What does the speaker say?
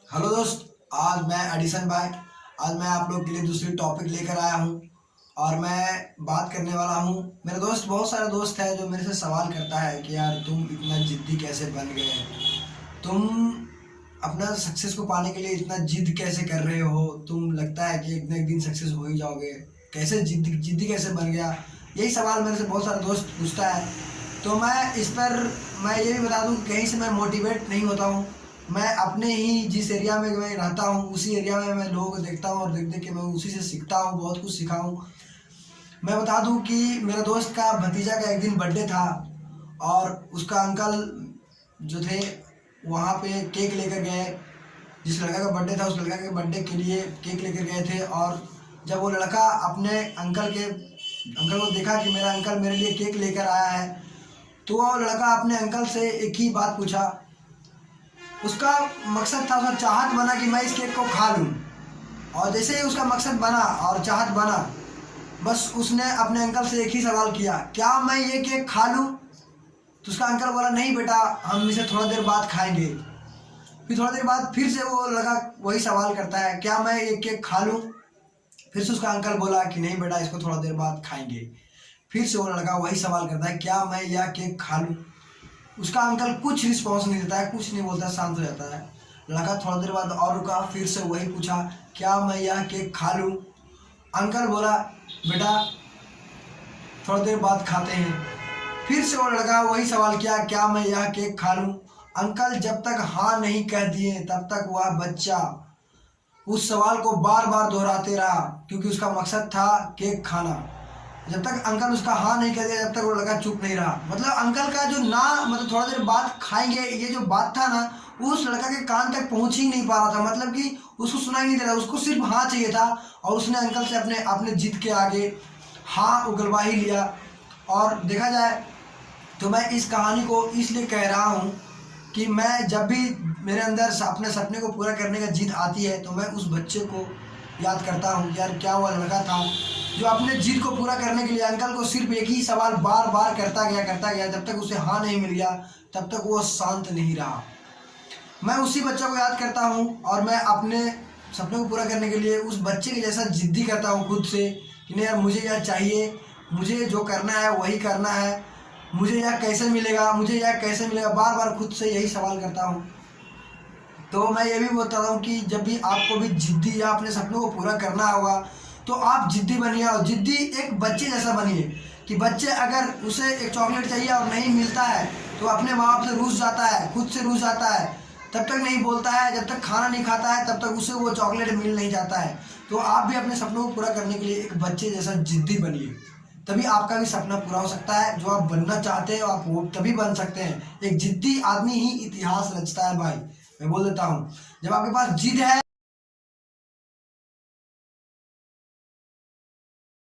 Hello दोस्त। आज मैं एडिसन भाई। आज मैं आप लोग के लिए दूसरी टॉपिक लेकर आया हूँ और मैं बात करने वाला हूँ। मेरे दोस्त, बहुत सारे दोस्त हैं जो मेरे से सवाल करता है कि यार तुम इतना जिद्दी कैसे बन गए, तुम अपना सक्सेस को पाने के लिए इतना जिद कैसे कर रहे हो, तुम लगता है कि एक न एक दिन सक्सेस हो ही जाओगे, कैसे जिद्दी जिद्दी कैसे बन गया। यही सवाल मेरे से बहुत सारे दोस्त पूछता है। तो मैं इस पर मैं ये भी बता दूं कि कहीं से मैं मोटिवेट नहीं होता हूँ। मैं अपने ही जिस एरिया में मैं रहता हूँ उसी एरिया में मैं लोगों को देखता हूँ और देख देख के मैं उसी से सीखता हूँ, बहुत कुछ सीखा हूँ। मैं बता दूं कि मेरे दोस्त का भतीजा का एक दिन बर्थडे था और उसका अंकल जो थे वहाँ पे केक लेकर गए। जिस लड़का का बर्थडे था उस लड़का के बर्थडे के लिए केक लेकर गए थे। और जब वो लड़का अपने अंकल को देखा कि मेरा अंकल मेरे लिए केक लेकर आया है, तो वो लड़का अपने अंकल से एक ही बात पूछा। उसका मकसद था, उसका चाहत बना कि मैं इस केक को खा लूँ। और जैसे ही उसका मकसद बना और चाहत बना, बस उसने अपने अंकल से एक ही सवाल किया, क्या मैं ये केक खा लूँ? तो उसका अंकल बोला, नहीं बेटा, हम इसे थोड़ा देर बाद खाएंगे। फिर थोड़ा देर बाद फिर से वो लड़का वही सवाल करता है, क्या मैं ये केक खा लूँ? फिर से उसका अंकल बोला कि नहीं बेटा, इसको थोड़ा देर बाद खाएंगे। फिर से वो लड़का वही सवाल करता है, क्या मैं यह केक खा लूँ? उसका अंकल कुछ रिस्पॉन्स नहीं देता है, कुछ नहीं बोलता, शांत हो जाता है। लड़का थोड़ा देर बाद और रुका, फिर से वही पूछा, क्या मैं यह केक खा लूँ? अंकल बोला, बेटा थोड़ा देर बाद खाते हैं। फिर से वो लड़का वही सवाल किया, क्या मैं यह केक खा लूँ? अंकल जब तक हाँ नहीं कह दिए तब तक वह बच्चा उस सवाल को बार बार दोहराते रहा, क्योंकि उसका मकसद था केक खाना। जब तक अंकल उसका हाँ नहीं कर दिया जब तक वो लड़का चुप नहीं रहा। मतलब अंकल का जो ना, मतलब थोड़ा देर बाद खाएंगे, ये जो बात था ना, उस लड़का के कान तक पहुंच ही नहीं पा रहा था। मतलब कि उसको सुनाई नहीं दे रहा, उसको सिर्फ हाँ चाहिए था। और उसने अंकल से अपने अपने जिद के आगे हाँ उगलवा ही लिया। और देखा जाए तो मैं इस कहानी को इसलिए कह रहा हूँ कि मैं जब भी मेरे अंदर अपने सपने को पूरा करने का जिद आती है तो मैं उस बच्चे को याद करता हूँ। यार क्या हुआ, लड़का था जो अपने जिद को पूरा करने के लिए अंकल को सिर्फ एक ही सवाल बार बार करता गया। जब तक उसे हाँ नहीं मिल गया तब तक वो शांत नहीं रहा। मैं उसी बच्चे को याद करता हूँ और मैं अपने सपने को पूरा करने के लिए उस बच्चे के जैसा जिद्दी करता हूँ खुद से कि नहीं यार, मुझे यह चाहिए, मुझे जो करना है वही करना है, मुझे यह कैसे मिलेगा, मुझे यह कैसे मिलेगा, बार बार खुद से यही सवाल करता हूँ। तो मैं ये भी बोलता हूँ कि जब भी आपको भी जिद्दी या अपने सपनों को पूरा करना होगा तो आप जिद्दी बनिए। और जिद्दी एक बच्चे जैसा बनिए कि बच्चे अगर उसे एक चॉकलेट चाहिए और नहीं मिलता है तो अपने माँ बाप से रूठ जाता है, खुद से रूठ जाता है, तब तक नहीं बोलता है, जब तक खाना नहीं खाता है तब तक उसे वो चॉकलेट मिल नहीं जाता है। तो आप भी अपने सपनों को पूरा करने के लिए एक बच्चे जैसा जिद्दी बनिए, तभी आपका भी सपना पूरा हो सकता है। जो आप बनना चाहते हो आप वो तभी बन सकते हैं। एक जिद्दी आदमी ही इतिहास रचता है भाई, मैं बोल देता हूँ। जब आपके पास जिद है